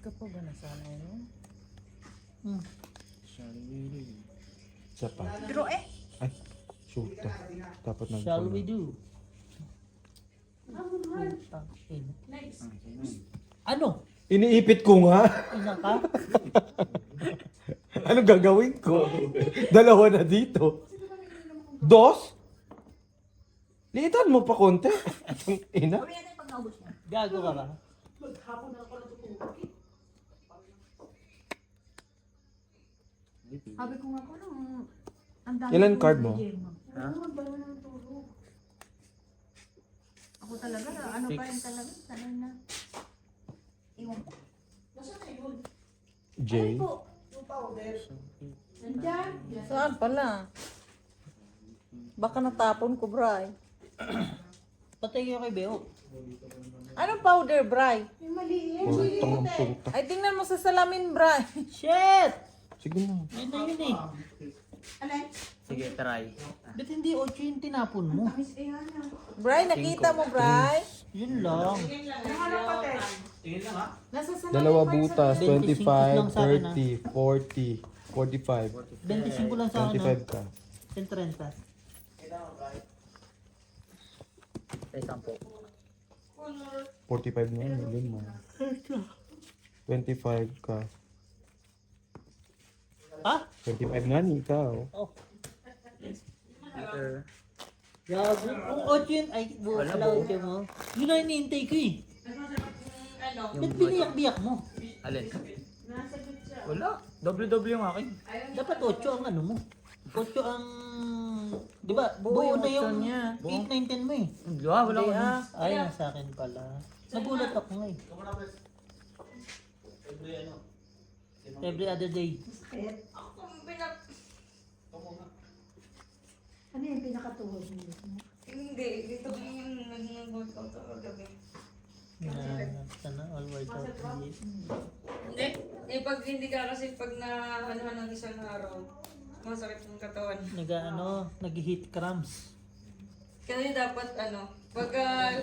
ka pa ba nasanay no? Isa pa. Pero Ay, shoot. Dapat nag Shall we do? Putang ina. Ano? Iniipit ko nga. Ina ka? Ano gagawin ko? Dalawa na dito. Dos? Liitan mo pa konti. Ang ina. Kaya tayo pag naubos niya. Gago ka ba? Sabi ko nga po nung... ang dami Ilan ko card ng mo? Gemma. Ha? Ano magbawa ng tulog? Ako talaga, ano pa rin talaga, sanay na. Iwan ko. J. Ay po. Nandyan. Saan pala? Baka natapon ko, Bray. Patay kayo kay Beo. Anong powder, Bray? Yung maliit. Putang ang puta. Ay, tingnan mo sa salamin, Bray. Shit! Sige na. Yun na yun eh. Alay? Sige, try. Ba't hindi 8 yung tinapon mo? Miss Ayana. Bray, nakita mo, Bray? Yun lang. Nasa sanay Dalawa yung card butas. 25 lang 25, sa akin, 30, 40, 45. 25 lang sa akin. 25 ka. 30. Tay, 10. 45 na yun. Yun mo. 25 ka. Ha? 25 nga ni ikaw. Oh. Peter. Gago. Kung 8 yun, ay, Wala wala po. 8 mo. Yun na hinihintay ko eh. Ba't biniyak-biyak mo? Alin? Wala. Double-double yung akin. Dapat 8 ang ano mo. 8 ang... Di ba? Buo yung na yung otso niya. 8, 9, 10 mo eh. Wala ko na. Ay, nasa akin pala. Nagulat ako nga eh. Every other day. Ano yung pinakatuhod niyo? Hindi, dito ko yung naging workout ako gabi. Sana all workout. Hindi. Hindi, eh pag hindi ka kasi pag na ano ng isang araw, masakit yung katawan. Nag-hit cramps. Kasi dapat ano, pag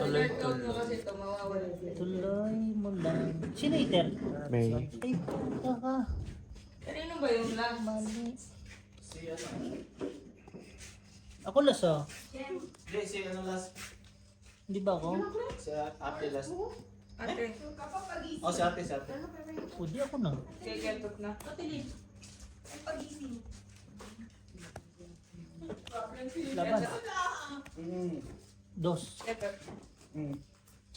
workout mo kasi ito, mawawala. Tuloy mo lang. Sino iter? May. Ay, puta ka. Kanino ba yung lang? Mali. Ako last ah. Hindi, si ano last? Hindi ba ako? Si ate last. Ate, Oh, si ate, si ate. O di ako na. kay Kentot na. Laban. Dos. Kentot.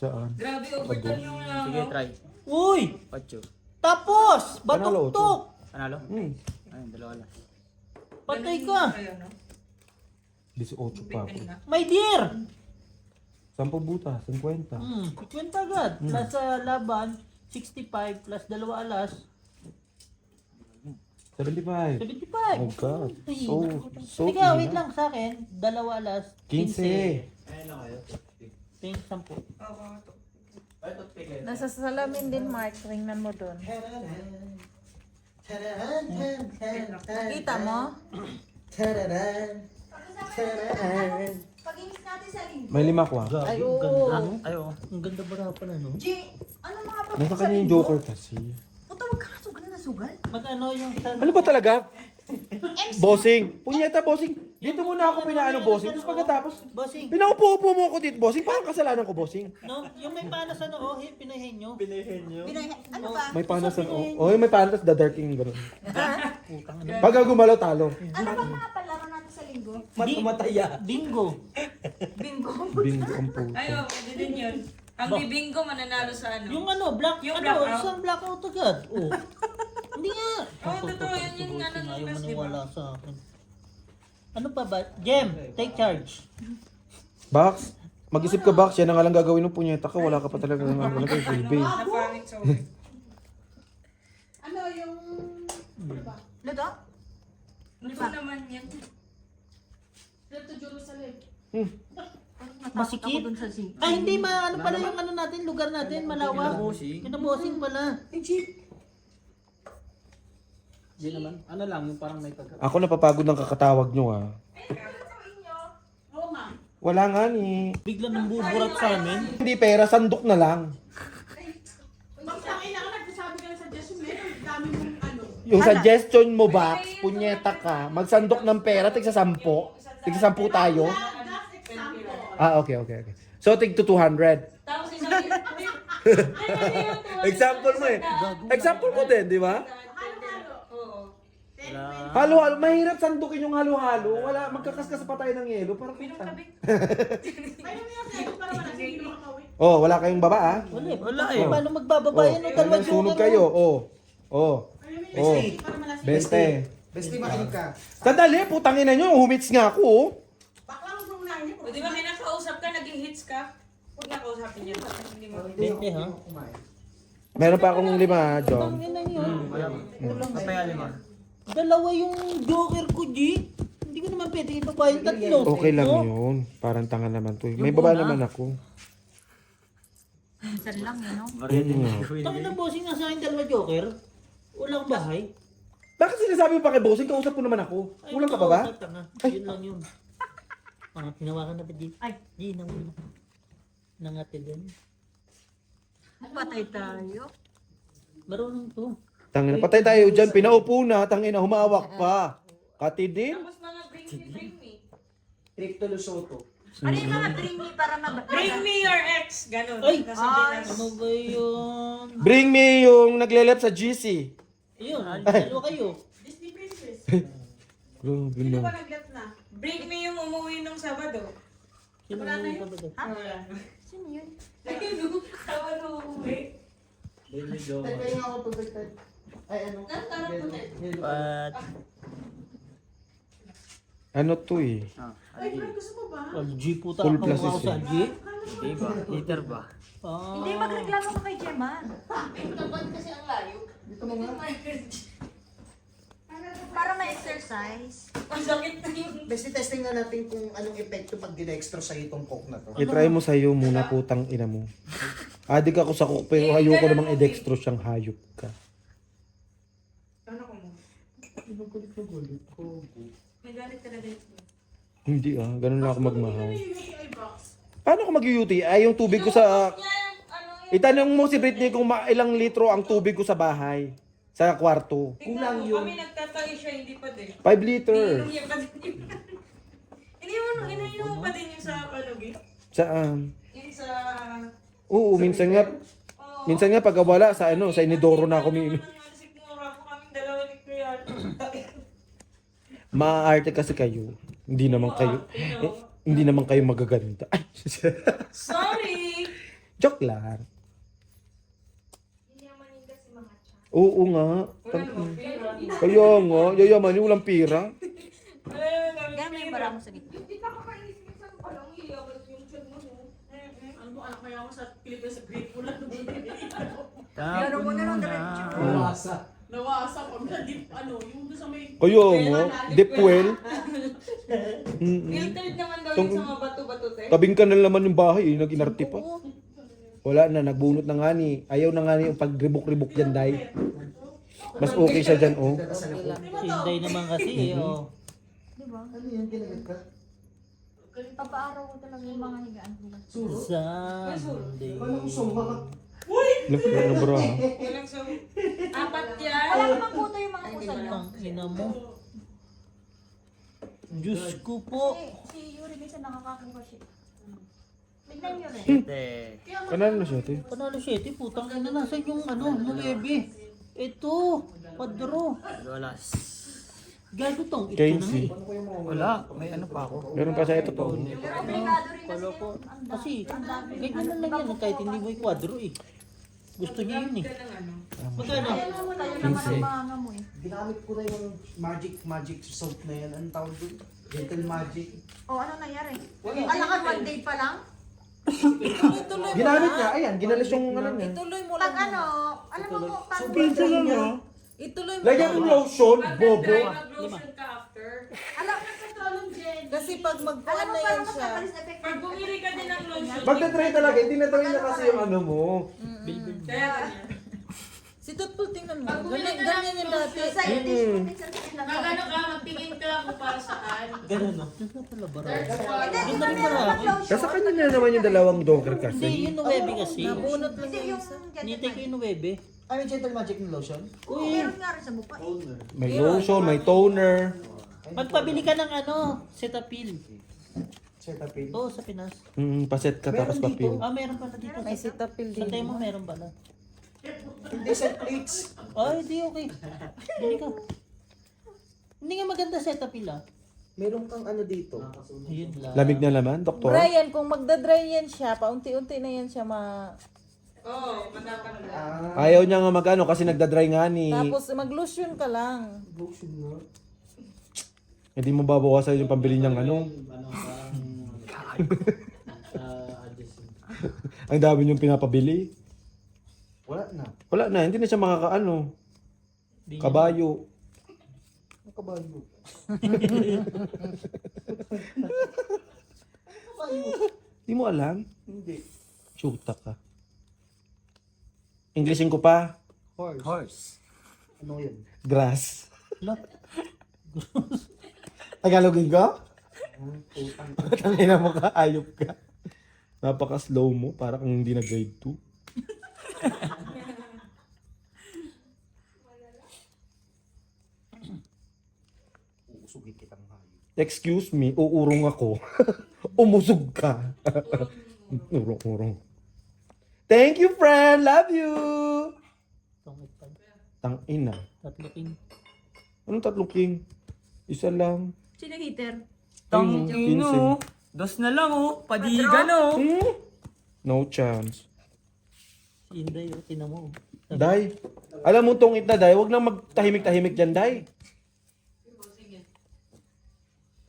Saan? Grabe, overtime yung Sige, try. Uy! Pacho. Tapos! Panalo, Batok-tok! Panalo? Hmm. Ayun, dalawa lang. Patay ka! Ayun, no? 18 pa ako. My dear! 10 butas, 50. Kwenta agad. Plus sa laban, 65 plus 2 alas, 75. 75. Oh God. So Ikaw, ina. wait lang sa akin. 2 alas, 15. Ayun lang kayo. 10, 10. Oo, ito. Ay, toothpick. Nasa salamin din, Mark. Tingnan mo doon. Nakita mo? Pag-inis natin sa linggo. May 5 ko ah. Ay, Ang oo. ganda. Ay, oo. Ang ganda ba pala, no? G, ano mga pag Nasa kanya yung joker kasi. Puta, wag ka nga sugal na sugal. Mag-ano yung... Ano ba talaga? Bossing. Punyeta, bossing. Dito muna ako pinaano, bossing. Tapos pagkatapos, Bossing, pinaupo-upo mo ako dito, bossing. Parang kasalanan ko, bossing. no? Yung may panas sa noo, pinahin nyo. Ano ba? May panas na, oh, may panas, dadarking gano'n. Putang ina. Pag gumalaw, talo. Ano ba mga palaro natin sa linggo? Bingo. Bingo. Bingo ang puto. Ay, oo, pwede din yun. Ang bibingo mananalo sa ano. Yung black, Yung ano, blackout. isang blackout agad. Oh. Hindi nga. Oo, totoo, yun yung ano ng Ayaw best, maniwala sa akin. Ano pa ba? Jem, take charge. Box, mag-isip ka, Box. Yan ang alang gagawin ng punyeta ka. Wala ka pa talaga ng ano kayo, full base. Napangit sa ulo. Ano yung... Luto? Luto naman yan. Masikip? Ay, hindi ano pala yung ano natin, lugar natin, malawak. Kinabossing pala. Hindi naman. Ano lang, yung parang may pagka... Ako napapagod ng kakatawag nyo, ah. Wala nga ni. Bigla nang buburat sa amin. Hindi pera, sandok na lang. Pag sa akin ako nagsasabi ka na sa Yung suggestion mo, Bax, punyeta ka, magsandok ng pera, tigsa 10. Tigsa 10 tayo. Ah, okay. So, tig to 200. Tapos isang... Example mo eh. Example mo din, di ba? Oo. Halo-halo. Mahirap sandukin yung halo-halo. Wala, magkakaskas pa tayo ng yelo. Para kita. Oh, wala kayong baba ah. Wala eh. Paano magbababa yan? O, dalawa Sunog joker, kayo. oh. Oh. 20. Besti, makinig ka. Sandali, putangin na nyo. Humits nga ako oh. O di ba kinakausap ka, naging hits ka? Huwag na kausapin niya. Hindi mo. Hindi ha? Meron pa akong 5, John. Ang ina niyo. Kapaya 5. Dalawa yung joker ko, G. Hindi ko naman pwede ibaba yung tatlo. Okay lang Ito. yun. Parang tanga naman to. May baba naman ako. Minsan lang yun, no? Tangin na bossing nga sa akin dalawa joker. Walang bahay. Bakit sinasabi mo pa kay bossing? Kausap ko naman ako. Kulang ka pa ba? Yun lang yun. Hinawakan na ba, G? Ay, G, nangati din. Patay tayo. Marunong to. Tangina, patay tayo dyan. Pinaupo na. Tangina, humawak pa. Kati din. Tapos mga bring me. Trip to Lesotho. Ano yung mga bring me para Bring me your ex. Ganon. Ay! Kasabihin Ano ba yun? Bring me yung naglelep sa GC. Ayun, dalawa kayo. Grabe na. Bring me yung umuwi nung Sabado. Sino ba ba? Sino yun? Ayun, Sabado umuwi. Daily joke. Tayo nga ako tubig tayo. Ay, ano? Nasarap po tayo. But, Ano to eh? G puta. Full Ang plus mukha ko is sa yun. G. di ba? Liter ba? Hindi, magreklamo ka kay Gemma. Kasi ang layo. Dito mo nga. Para ma-exercise. Ang sakit na yun. Besti, testing na natin kung anong epekto pag dinextro sa itong coke na to. I-try mo sa'yo muna putang ina mo. Adik ako sa cook pero ayoko namang i-dextro siyang hayop ka. Ano ko mo? May galit talaga yun. Hindi ah, ganun lang ako magmahal. Paano ako mag-UTI? Ay, yung tubig ko sa... Itanong mo si Britney kung ilang litro ang tubig ko sa bahay. Sa kwarto. Kulang yun. Kami nagtatayo siya, hindi pa din. 5 liter. Iniinom niya pa din. Iniinom mo pa din yung sa palugi. Saan? Yung sa... Oo, minsan nga. Minsan nga pag wala sa ano, sa inidoro na ako umiinom. Sigmura ko kaming dalawa ni Kuya. Maaarte kasi kayo. Hindi naman kayo. Hindi naman kayo magaganda. Ay, Sorry! joke lang. Oo nga. Kaya nga, yayaman yung walang pira. Yan, may bara mo sa gitna. Hindi ka kakainis minsan palang iyagat yung chat mo. Ano mo, anak kaya ako sa Pilipinas sa grade ko lang. Pero mo na lang diretso. Nawasa ko na dip, ano, yung doon sa may... Kaya nga, depwell. Filtered naman daw yung sa mga bato-bato, te. Tabing ka na naman yung bahay, nag-inarte pa. Wala na, nagbunot na nga ni. Ayaw na nga ni yung pag-ribok-ribok dyan, Day. Mas okay siya dyan, oh. Sinday naman kasi, oh. Diba? Ano yan, kinagat ka? Papaaraw ko talaga yung mga higaan ko. Sunday. Wala ko summa. Lagyan ng bra. Walang so... Apat yan. Wala namang puto yung mga pusa niyo. Ang ina mo. Diyos ko po. Si Yuri minsan nakakakuha siya. Tignan nyo rin. Kanano na siya, te? Panalo 7, putang ina, nasan yung ano, 9. Ito, padro. Dolas. Gago tong, ito Casey. na. Wala, may ano pa ako. Meron pa siya ito po. Pero obligado rin kasi Kala ko, yun. Ang kasi, dami. ganyan na lang yan, kahit hindi mo i-quadro eh. Gusto niya yun eh. Magkano? Tayo naman ang mga mo eh. Ginamit ko na yung magic soap na yan. Anong tawag doon? Gentle magic. O ano nangyari? Alakan one day pa lang? Ginamit niya, ayan, ginalis yung ano niya. Ituloy mo Pag lang. ano, alam mo po, pag... Pinsan lang ah. Ituloy mo Lagyan lang. ng lotion, bobo. Mag-lotion ka after. Alam, Kasi pag alam magkuhan mo na parang yan mas siya. matalis na effect. Pag bumili ka din ng lotion, Magta-try talaga, hindi na-try na kasi yung ano mo. kaya ganyan. Si Tutpul, tingnan mo. Pag bumili Ganyan, ka ganyan ng yung dati. Scientist, minsan sa Mag ano ka, magtingin ka kung para saan. Ganun no? Ano pala ba raw? Hindi, Ganda di ba rin meron ba pang lotion? Nasa kanya na naman yung dalawang dogger Hindi, kasi. yung 9 kasi. Nabunot lang Hindi, yung yung isa. gentle Nitay ko yung 9. Ay, may Gentle Magic na lotion? Uy, Meron nga rin sa mukha. May lotion, may toner. magpabili ka ng Cetaphil. Cetaphil. Oo, sa Pinas. Paset ka tapos Meron dito. papel. Meron pala dito. May sitapil Sa din. Temo meron pala. Hindi set plates. Ay, di okay. Bili ka. Hindi nga maganda Cetaphil ah. Meron kang ano dito. Ayun lang. Lamig na laman, doktor? Brian, kung magdadry yan siya, paunti-unti na yan siya Oo, matapang lang. Ayaw niya nga magano kasi nagdadry nga ni. Tapos mag-lotion ka lang. Lotion nga. Hindi mo babawasan yung pambili niyang ano. Ano, parang... adjacent. Ang dami niyong pinapabili. Wala na. Wala na, hindi na siya makakaano. Di- Kabayo. Ang kabayo. Hindi mo alam? Hindi. Chuta ka. Englishin ko pa. Horse. Horse. Ano yun? Grass. Lo. Tagalogin ko? Putang. Tangina mo ka, ayop ka. Napaka-slow mo, para kang hindi na grade 2. Uusugin kitang hayop. Excuse me, uurong ako. Umusog ka. Urong-urong. Thank you, friend. Love you. Tungit pa. Tangina. Tatlo king. Anong tatlong king? Isa lang. Sino heater? Ayun, Tangino. Dos na lang oh. Padigan oh. No chance. Si Inday, tinan mo. Day. Alam mo tong itna, Day. Huwag lang magtahimik-tahimik dyan, Day.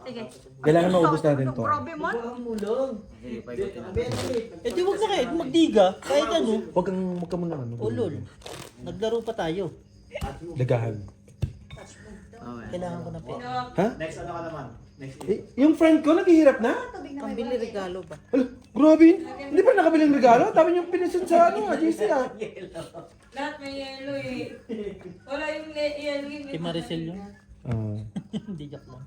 Sige. Kailangan maubos natin to. Grabe man. Sige, paikutin natin. Eh di wag na kayo, magdiga. Kahit ano. Huwag ka muna ano. Ulol. Naglaro pa tayo. Dagahan. Okay. Kailangan ko na pera. Ha? Next ano ka naman? Next Yung friend ko, naghihirap na? Pambili regalo ba? Hala, grabe. Hindi pa nakabili ng regalo? Dami niyong pinisin sa ano, JC ah. Lahat may yellow eh. Wala yung yellow yung... Si Maricel yun. Hindi, joke lang.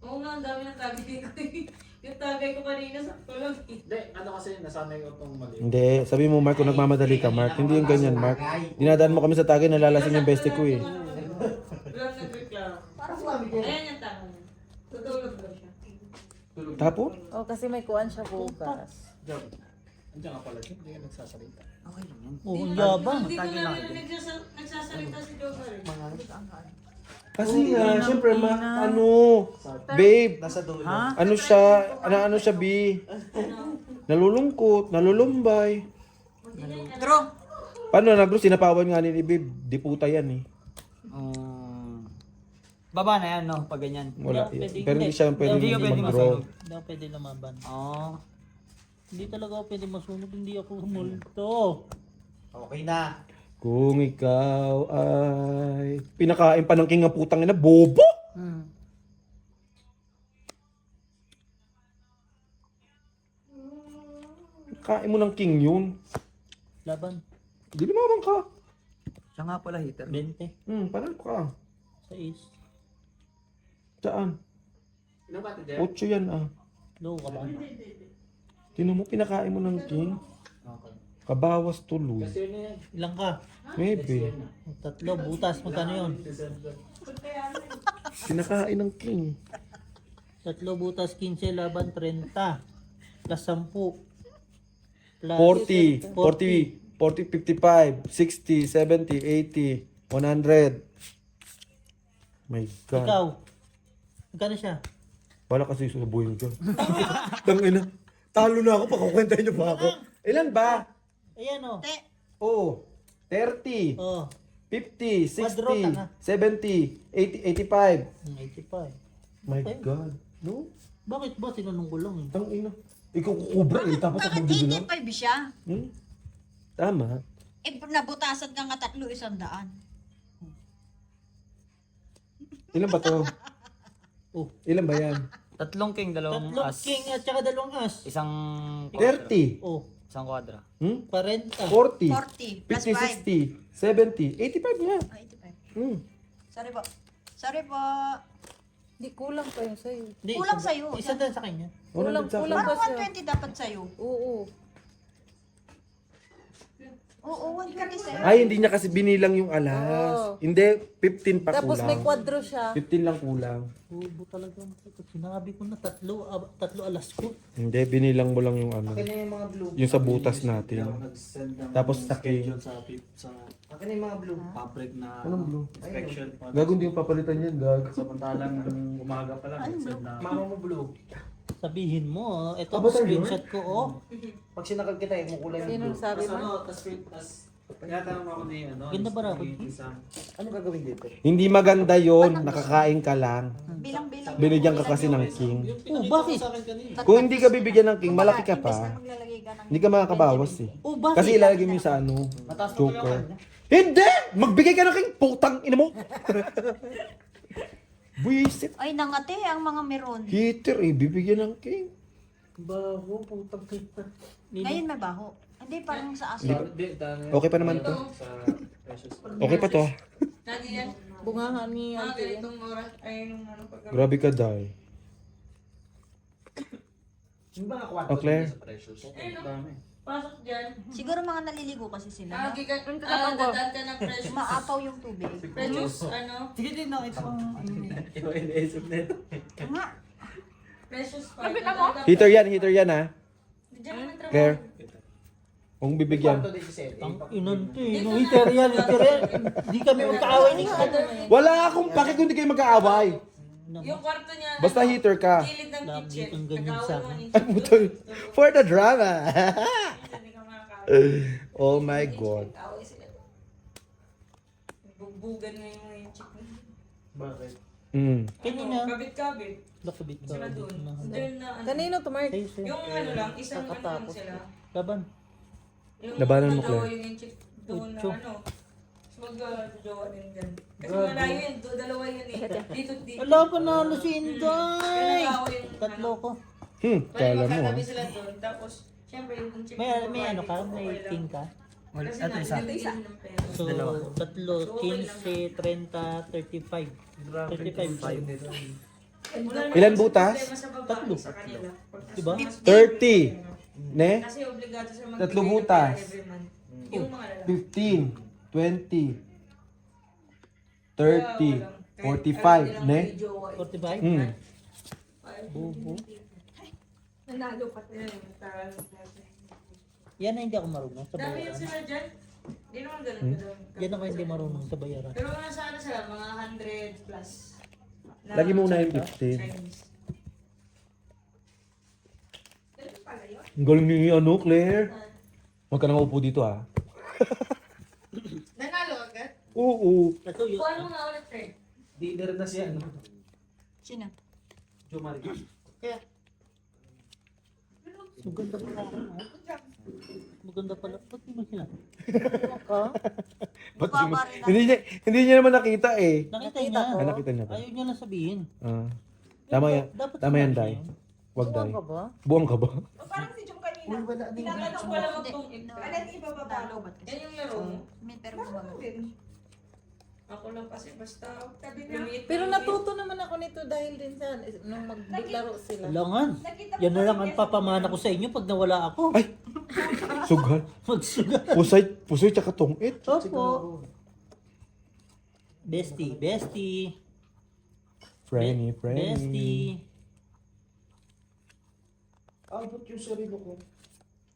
Oo nga, ang dami ng tagay ko eh. Yung tagay ko kanina, sakto lang eh. Hindi, ano kasi, nasanay ko itong mali. Hindi, sabi mo Mark, kung nagmamadali ka Mark, hindi yung ganyan Mark. Dinadaan mo kami sa tagay, nalalasing yung bestie ko eh. Walang nagreklamo. Ayan yung tanong. Tutulog daw siya. Tapos? Oh, kasi may kuan siya bukas. Andiyan nga pala siya, hindi ka nagsasalita. Okay lang yan. Oo, ang yabang. Hindi ko narinig nagsasalita si Joker eh. Kasi nga, syempre, babe, Nasa dulo. ano siya, B? Nalulungkot, nalulumbay. Draw. Paano nagro, sinapawan nga ni babe, di puta yan eh. Baba na yan no, pag ganyan. Wala, Hindi, pwede- pero hindi siya pwede Hindi ka pwede mag-grow. masunog. Hindi ako pwede lumaban. Oh. Hindi talaga ako pwede masunog, hindi ako multo. Okay na. Kung ikaw ay pinakain pa ng king ng putang ina, bobo! Kain mo ng king yun. Laban. Di lumabang ka. Siya nga pala heater. 20. Parang ka. Sa is. Saan? Ilan ba ito, Jeff? 8 yan ah. Low ka ba? Tinan mo, pinakain mo ng king. Kabawas tuloy. Kasi yun na yan. Ilang ka? Maybe. Tatlo, butas. Magkano yun? Pinakain ng king. Tatlo, butas, 15, laban, 30. Plus 10. Plus 40, 40, 55, 60, 70, 80, 100. My God. Ikaw. Magkano siya? Wala kasi susubuhin ko. Tangina. Talo na ako, pakukwentahin niyo pa ako. Ilan ba? Ayan o. Oh, 30, Oh. 50, Quadro, 60, tanga. 70, 80, 85. 85. My God. No? Bakit ba? Tinanong ko lang eh. Tangina. Ikaw kukubra eh, tapos ako Bakit magbibilang. 85 siya? Tama. Eh, nabutasan ka nga 300. Ilan ba to? Oh. Ilan ba yan? Tatlong king, dalawang Tatlong as. king at saka dalawang as. Isang 30, Oh. Isang kwadra. 40. 40, 40 plus 50, 60, 70, 5. 85 nga. 85. Sorry po. Sorry po. Di kulang pa yun sa'yo. Hindi, Kulang isa- sa'yo. Isa din sa kanya. Kulang sa akin. pa Parang siya. 120 dapat sa'yo. Oo. Oo, 127. Ay, hindi niya kasi binilang yung alas. Hindi, 15 pa Tapos may kulang. kwadro siya. 15 lang kulang. Tubo talaga. Sinabi ko na tatlo alas ko. Hindi, binilang mo lang yung ano. Akin na yung mga blue. Yung sa butas natin. Nag-send ng Tapos taki. schedule sa Akin na yung mga blue. public na Anong blue? inspection. Gago, hindi yung papalitan yan, gag. Samantalang nung umaga pa lang, nag-send na Mama mo blue. Sabihin mo, ito Ah, ba tayo? screenshot ko, oh. Pag sinakal kita, yung kulay Sino yung blue. sabi mo? tas tinatanong ako ni ano, Ganda ba raw? isang Ano gagawin dito? Hindi maganda yon, nakakain ka lang. Bilang-bilang. Binigyan ka kasi ng king. Oh, bakit? Kung hindi ka bibigyan ng king, malaki ka Imbes na pa. maglalagay ka ng Hindi ka makakabawas eh. Oh, bakit? Kasi ilalagay mo yung sa ano, joker. Hindi! Magbigay ka ng king, putang ina mo! Buisit. Ay, nangate ang mga meron. Heater eh, bibigyan ng king. Bago, putang kita. Ngayon may baho. Hindi, parang sa aso. Okay pa naman to. sa precious. Okay pa to. Lagi yan. Bungahan ni Mga Auntie. ganitong oras. Ay, nung ano pag... Grabe ka, Day. Yung mga kwarto Oh, Claire. sa precious. Ayun, no? Pasok dyan. Siguro mga naliligo kasi sila. Dadaan ka ng precious. Maapaw yung tubig. Precious, ano? Sige din, no, ito. Iba iniisip na ito. Nga. Precious pa. Sabi Heater yan ha. Diyan naman trabaho. Claire. Kung bibigyan. Kwarto din si Seth. Ang inante, no, heater yan. Hindi kami magkaaway ni Wala akong pake kung hindi kayo mag-aaway. Yung kwarto niya. Basta heater ka. Gilid ng Lagi kitchen. kang ganyan sa Nag-aaway mo Ano to? For the drama. Hindi ka makakawin. Oh my God. Nag-aaway sila. Bugbugan ngayon yung chick na. Bakit? Mm. Kanina. Kabit-kabit. Nakabit ka. Sila doon. Doon na ano. Kanino to, Mark? Ayos eh. Yung ano lang, isang ano lang Nakatapos. sila. Laban. Yung Labanan mo, nag-jowa Claire. yung chick doon na Utso. ano. Mag-jowa din dyan. Kasi malayo yun, dalawa yun eh. Dito, dito. Wala pa na si Inday. Nag-aaway yung Tatlo ko. Kala mo ah. magkatabi sila doon. Tapos, syempre yung chick. May ano ka? May king ka? Kasi isa. So, tatlo, 15, 30, 35. 35. Ilan butas? Tatlo. Diba? 30. Ne? Kasi obligado sa mga Tatlo butas. Yung mga lalaki. 15, 20, 30, 45, ne? 45? Mm. Bubo. Nanalo pa tayo. Yan na hindi ako marunong sa Dami yung bayaran. sila dyan. Hindi naman ganun. Yan ako hindi marunong sa bayaran. Pero mga sa ano sila, mga 100 plus. Na- Lagi mo una yung 15. Chinese. Ang galing ni ano, Claire. Huwag ka nang upo dito ah. Nanalo agad? Oo. Ito yun. Kung ano nga ulit eh. Di na rin na siya, ano? Sino? Jumari. Maganda pala ako. Maganda pala. Ba't di mo sila? Ba't di mo- Baba rin hindi niya naman nakita eh. Nakita niya. Ah, nakita niya ba? Ayaw niya lang sabihin. Ah. Tama yan. Dapat Tama yan, sinabi Day. niya. Wag, Day. Buwan ka ba? Buwang ka ba? Tinatanong ko lang itong Dalo ba't kasi? Yan yung laro mo. May pero bumaba. Ako lang kasi basta lumiit. Pero natuto naman ako nito dahil din sa nung maglaro sila. Kailangan. Yan na lang ang papamana ko sa inyo pag nawala ako. Ay! Sugal. Magsuga. Pusoy tsaka tungit. Opo. Bestie. Frenny. Bestie. Abot yung sarili ko.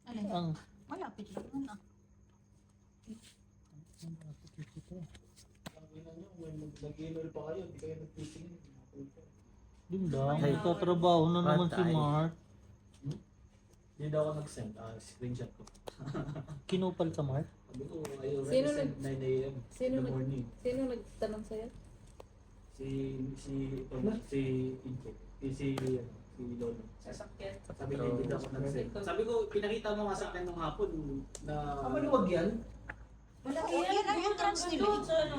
Alin? Ang Malapit lang. Ano? Nag-email pa kayo, hindi kayo nag-titingin. yun lang. Nagtatrabaho na naman si Mark. Hindi daw ako nag-send. Screenshot ko. Kinupal ka, Mark. Sabi ko, I already Sino sent 9 a.m. Sino in the morning. Sino nagtanong sa'yo? Si Lolo. Sasakyan. Sabi niya, hindi daw ako nag-send. Sabi ko, pinakita mo nga sa akin nung hapon na... Maluwag yan? Malaki Oo, yan ang entrance nila. Doon sa ano.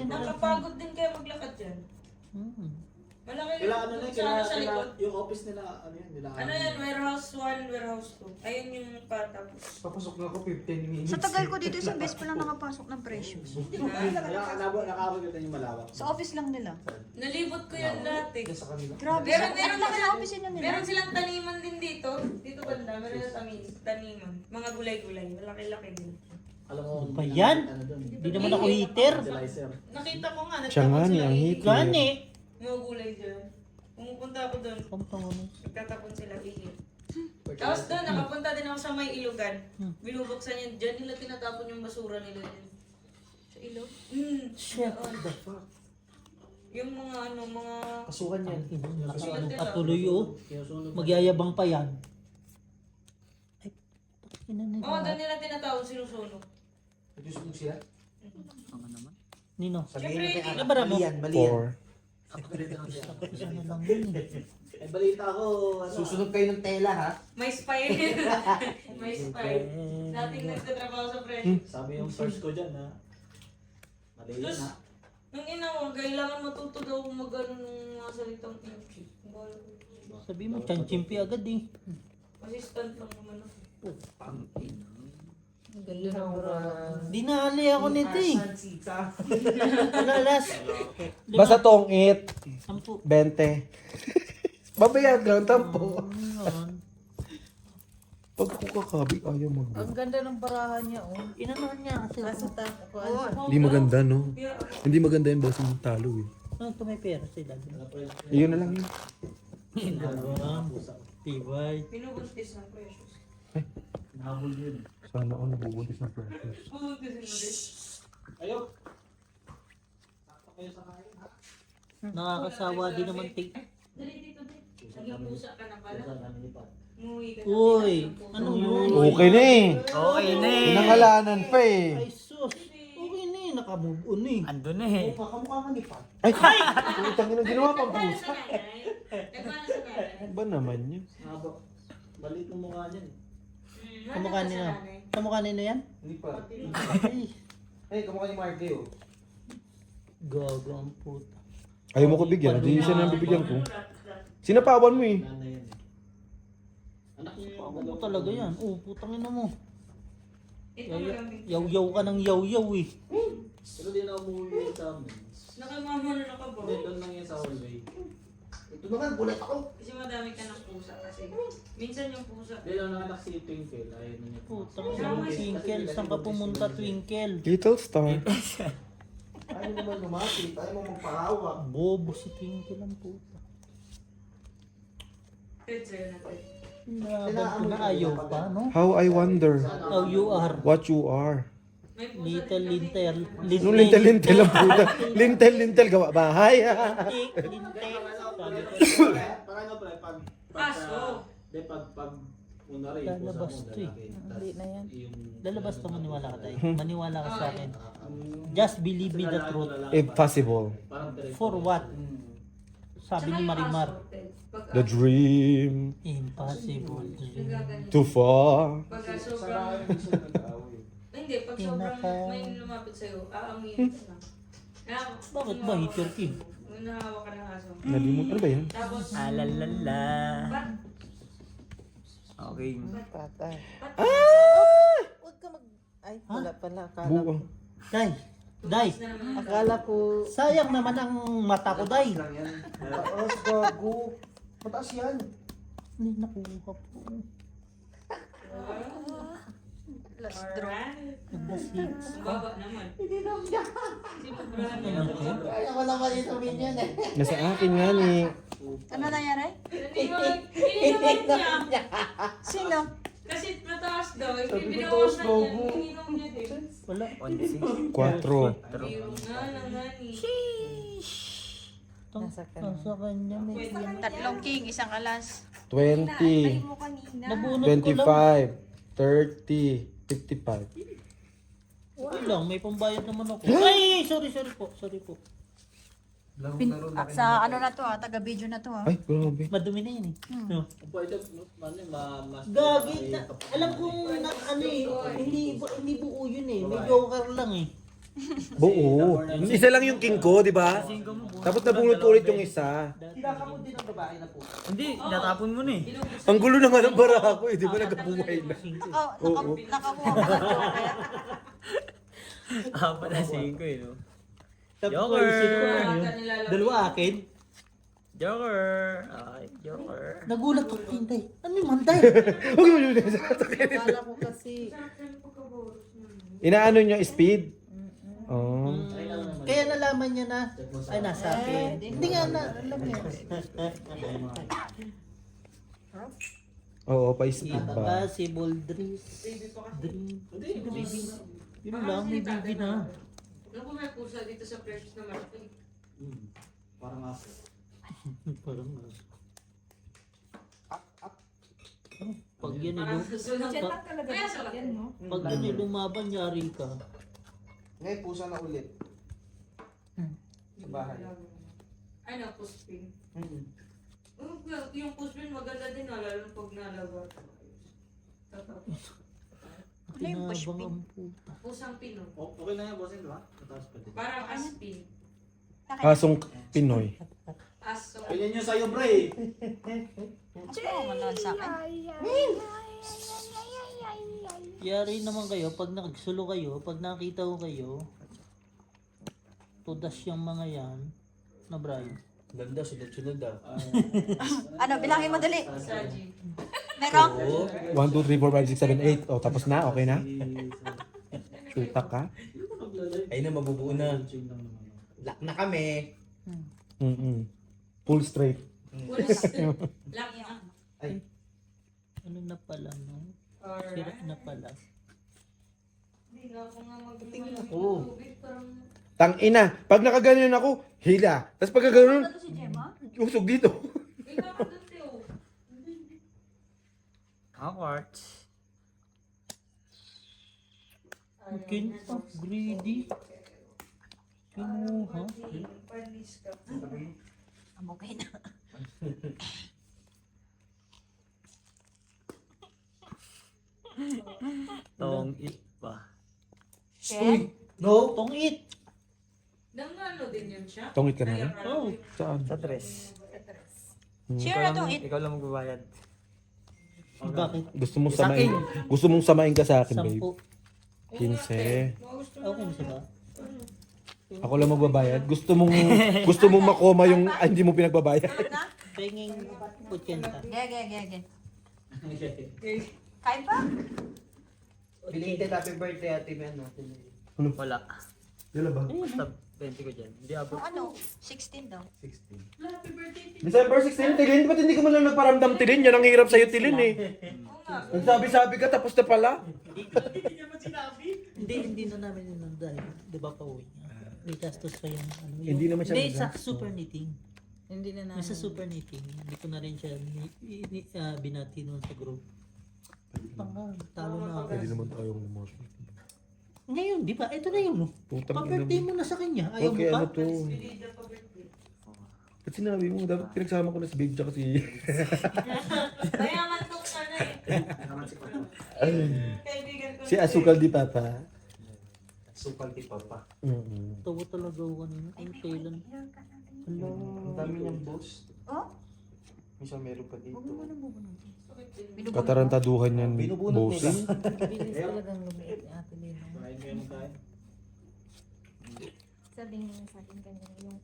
Nakapagod din kayo maglakad dyan. Malaki Kailangan ano na, sa ano sa likod. yung office nila, ano yan, nila. Ano yan, warehouse 1, warehouse 2. Ayun yung patapos. Papasok na ako 15 minutes. Sa tagal ko dito, isang beses pa lang nakapasok ng precious. Nakakaganda yung malawak. Sa office lang nila. Nalibot ko yan lahat eh. Sa kanila. Grabe. Meron Ang laki silang- ng office niya nila. Meron silang taniman din dito. Dito banda, meron silang taniman. Mga gulay-gulay, malaki-laki din. Alam mo, Ano ba yan? ano dun? Hindi naman ako heater. Fertilizer. Nakita ko nga, Siya nga ni, ang hit. Gani. Mga gulay dyan. Pumupunta ako doon. Nagtatapon sila ihip. Tapos doon, nakapunta din ako sa may ilugan. Binubuksan yan. Diyan nila tinatapon yung basura nila dyan. Sa ilog? Shit. Yung mga ano, mga... Kasukan yan. Nakaano patuloy oh. Sinusunog. Magyayabang pa yan. Ay, ina Oo, nila. doon nila tinatawag sinusunog. Nagsusunog sila. Nino. Sabihin Siyempre, na kay Nabara mo? Mali yan, mali yan. 4. Tapos ano lang yun eh. Eh, balita ko, ano, Susunod kayo ng tela ha. May spy. May spy. Dating nagtatrabaho sa fresh. sabi yung source ko dyan, ha? Mali yan, ha? Nung ina ko, kailangan matuto daw kung mag-ano nung mga salitang English. Sabi mo, chanchimpi agad eh. Assistant lang naman ako. Di naali ako nito eh. Alalas. Basta tong 8, 10. 20. Babayad lang, tampo. Ayun. Pag ako kakabi, ayaw mo. Ang ganda ng barahan niya, oh. Inanohan niya kasi. Nasa tako. Hindi maganda, no? Hindi maganda yung boss ng talo, eh. Ano ito may pera sa dad? Iyon na lang yun. Inanohan. Tibay. Pinubuntis ng precious. Nahabol yun. Sana ako nabubuntis ng precious. Pubuntisin mo din. Ayaw! Sakto kayo sa kain, ha? Nakakasawa din naman ting. Dali dito din. Naging pusa ka na pala. Saan kami lipat? Umuwi ka na. Uy, ano yun? Okay na eh. Okay na eh. Pinangalanan pa eh. Ay sus. Okay na eh. Nakamove on eh. Ando na eh. Kakamukha ka ni Pat. Ay! Utang ina ginawa pang Nagmana pusa. sa nanay. Nagmana sa nanay. Ba naman yun? Haba. Balik ng mukha niyan. Kamukha nino. Kamukha nino yan? Hindi pa. Ay. Ay, kamukha ni Marky oh. Gago ang puta. Ayaw mo ko bigyan. Hindi siya nang bibigyan ko. Sinapawan mo eh. Nanay yan, eh. Anak niyo yung Ano talaga yan? Oh, putang ina mo. Ito maraming. Yaw-yaw ka ng yaw-yaw eh. Pero di na umuwi sa amin. Nakamama na nakabro. Hindi, doon lang yan sa hallway. Ito naman, gulat ako. Kasi madami ka ng pusa kasi. Minsan yung pusa. Hindi lang nanganak si Twinkle. Ayaw na niya. Putang ina mo, Twinkle. Saan ka pumunta, Twinkle? Little star. Ayaw mo naman lumapit. Ayaw mo magpahawak. Bobo si Twinkle ang puta. Ted sa'yo natin. Laban ko na ayaw pa, no? How I wonder How you are. what you are. May pusa Little din kasi. lintel. Nung lintel-lintel ang puta. Lintel-lintel gawa bahay. Lintel. Sabi ko, Parang nga pala, pag... Aso. Hindi, pag... Kunwari, Lalabas pusa mo, to eh. lalaki. Hindi na yan. Yung- lalabas to, maniwala ka tayo. Maniwala ka sa akin. Just believe me the truth. If possible. Parang direct. For what? Sabi Tsaka ni yung Marimar. aso, Ted. Pag The dream Impossible dream. nagaganyan. too far. Pag sobrang... Hindi, pag sobrang may lumapit sa'yo, aamuyin ka na. Bakit ba? Hitler King. Nung nahawak ka ng aso. Nalimut. Ano ba yan? Tapos, Alalala. ba't Okay. Patay. Huwag ka mag... Ay, Ha? wala pala. Akala Buo. ko. Day. Day. na naman ang Akala ko... Sayang naman ang mata ko, Day. Lang yan. Mataas, gago. Mataas yan. Hindi nakuha po. Alright. Nagdasig. Ang baba naman. Sinabrahan niya Ano ko? Kaya wala ka dito minyan eh. Nasa akin nga ni. Ano nangyari? Ininom niya. Sino? Kasi mataas daw. Sabi ko, Binawasan taas, niya. gago. Ininom niya din. Wala. 4. Biro nga naman eh. Nasa kanya. Nasa kanya. May Pwede naman Tatlong king, isang alas. 20. mo kanina. nabunot ko lang. 25. 30. 55. Okay lang, may pambayad naman ako. Ay, sorry po. Sa ano na to taga-video na to Ay, grabe. Madumi na yun eh. No. Pwede, mas... Gagi, alam kong na, ano eh, hindi buo yun eh. May joker lang eh. Buo. Isa lang yung king ko, di ba? Tapos nabunot ko ulit yung isa. Tinakamod din ang babae na po. Hindi, natapon mo na eh. Ang gulo na nga ng baraha ko eh, di ba nagkabuhay na? Nakakuha ka sa joker. Pala 5 eh, no? Sabi ko, Joker! sino ba yun? Dalawa akin. Joker! Ay, Joker. Nagulat ako, Tintay. Ano yung mantay? Akala ko kasi... Inaano nyo speed? Oh. Kaya nalaman niya na, ay nasa akin. Hindi nga na, alam niya. Oo, pa-speed Kita ba? ka si Boldris. Baby. Yun lang, may baby na. Ano kung may pusa dito sa precious na malaki? Parang ako. Parang pag yan Parang ay susunod. Chat lang talaga Kaya dapat sa yan, no? pag yan ay lumaban, yari ka. Ngayon, pusa na ulit. Sa bahay. Ay, na, puspin. Mm. Yung puspin maganda din, lalo pag nalabat. Tatapos. Ano yung pushpin? Tinabang ang puta. Pusang pino. Okay na yan, bossing, di ba? Mataas pa din. Parang aspin. Kasong Pinoy. Aso. Ganyan yung sa'yo, bre. Sino mo manood sa akin? Yari naman kayo, pag nagsulo kayo, pag nakita ko kayo, tudas yung mga yan, na Brian. Ganda, sunod-sunod ah. Ano, bilangin mo dali. Saji. Meron? 1, 2, 3, 4, 5, 6, 7, 8. Oh, tapos na? Okay na? Tutak ka? Ay na, mabubuo na. Lock na kami. Full straight. Pulis. Lock na. Ano na pala, no? Sira Alright. na pala. Hindi nga ako nga mag-iwan Oo. ng tubig. Parang Tangina, pag nakaganon ako, hila. Tapos pag gano'n, Ano si Gemma? usog dito. ikaw ka dun, Teo. Awkward. Kinta, greedy. Kinuha. Amugay na. Tong it pa. Ken? No? Tongit! Nang ano din yun siya? Tongit ka na? Kaya Oh, Saan? Sa tres. Sure na tong it. Ikaw lang magbabayad. bakit? Gusto mong samain ka sa akin, babe. 15. Okay na siya ba? Ako lang magbabayad. Gusto mong makoma yung hindi mo pinagbabayad. Na? Penging putyenta. Ge. Kain pa? Belated happy birthday, Ate Ben. Wala. Dila ba? Basta 20 ko dyan. Hindi abot. Kung ano, 16 daw. 16. December 16, Tilin. Ba't hindi ko man lang nagparamdam, Tilin? Yan ang hirap sa'yo, Tilin eh. Nagsabi-sabi ka, tapos na pala. Hindi na namin yun dahil, di ba pa uwi niya? May gastos pa yung ano. Hindi naman siya Hindi, sa magastos. super knitting. Hindi na Yung namin. sa super knitting, hindi ko na rin siya binati noon sa group. Talo na ako. Pwede naman tayong lumos. Ngayon, di ba? Ito na yun. Putang Pa-birthday mo na sa kanya. Ayaw Okay, mo pa? ano to? Ba't sinabi mo? Dapat pinagsama ko na si Babe tsaka si... Kaya man tong ano kaibigan ko. si Asukal di Papa. Supal di Papa. Tawa talaga ako kanina. Ang kailan. Hello. Ang dami niyang boss. Oh? Minsan meron pa dito. Katarantaduhan yan, Binubunot boss. nila. Bilis talagang lumiit ni Ate Lina. Kain kayo ng kain. Sabi niya sa akin kanina yung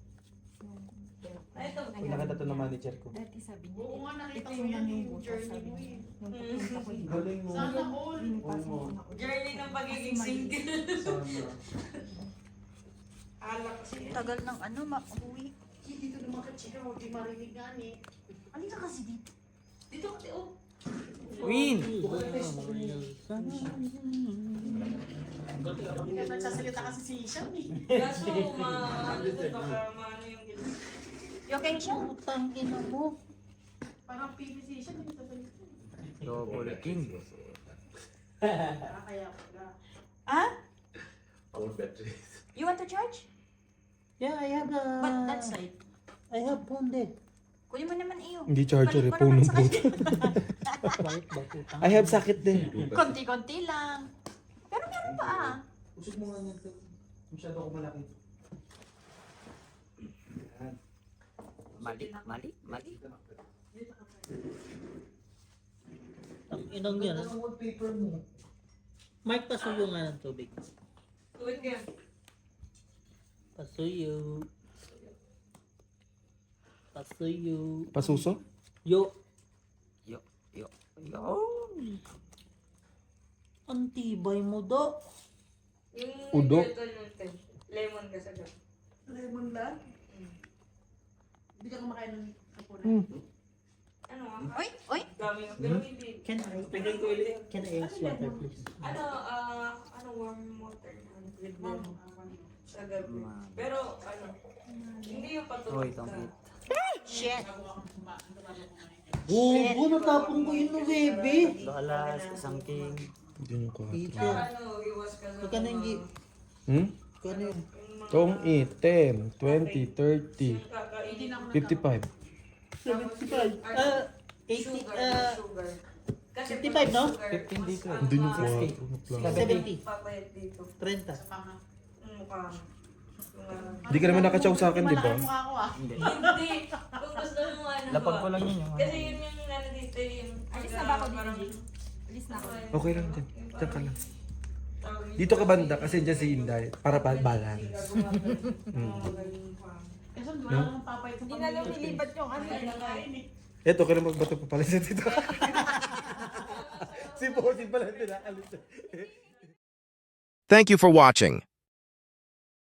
Ay, ito. Pinakita to ng manager ko. dati sabi niya, ito yung nangyubutas, sabi niya. Nung pupunta ko yun, Galing mo. pinipasok ko na ko. Journey ng pagiging single. Sana. Alak kasi. Tagal ng ano, uuwi. Dito naman ka chika, huwag di marinig nga ni. Halika kasi dito. Dito ka, Teo. Win! Kaso, ano to, baka maano yung gilid. You okay siya? Utang ina mo. Parang PVC siya. Double king. Ah? You want to charge? Yeah, I have But that side. I have phone there. Kunin mo naman iyo. Hindi charger eh, Balik mo naman punong sa puto. Bakit ba utang? I have sakit din. Konti-konti lang. Pero meron pa ah. Usog mo nga niyan. Masyado ako malaki. Mali. Ang inang yan. Ang wallpaper mo. Mike, pasuyo nga ng tubig. Tuwid ka. Pasuyo. Pasuyo. Pasuso? Yo. Yo. Ang tibay mo do. Yung Udok? ito yung ten. Lemon ka sa gabi. Lemon lang? Hindi ka kumakain ng hapunan. Ano nga? Oy! Dami nga. Pero hindi. Can I ask water, please? Ano warm water na with lemon sa gabi. Pero hindi yung patuloy. Oh, itong it. Shit! Bobo, natapon ko yun no, baby. Alas, isang king. Hindi yung 4. Ito. Iwas ka sa Magkano yung gi... Hmm? Magkano yun? Tong 8, 10, 20, 30, kakainin ng 55. 75. 80, sugar. Kasi 55, no? 15 dito eh. Hindi yung 70. Papayat dito. 30. Mukha mo. Hindi ka naman nakachaw sa akin, di ba? Mukha ko ah. Hindi. Hindi. Kung gusto mo Lapag ko lang yun yung Kasi yun yung dito yung... Alis na ba ako dito, Jay? Alis na ako. Okay lang dyan. Diyan ka lang. Dito ka banda kasi dyan si Inday. Para balance. Kasi wala namang papayat sa Hindi na lang nilibat yung ano. Eto, kaya magbato pa pala siya dito. Si Bossy pala pinaalis. Thank you for watching.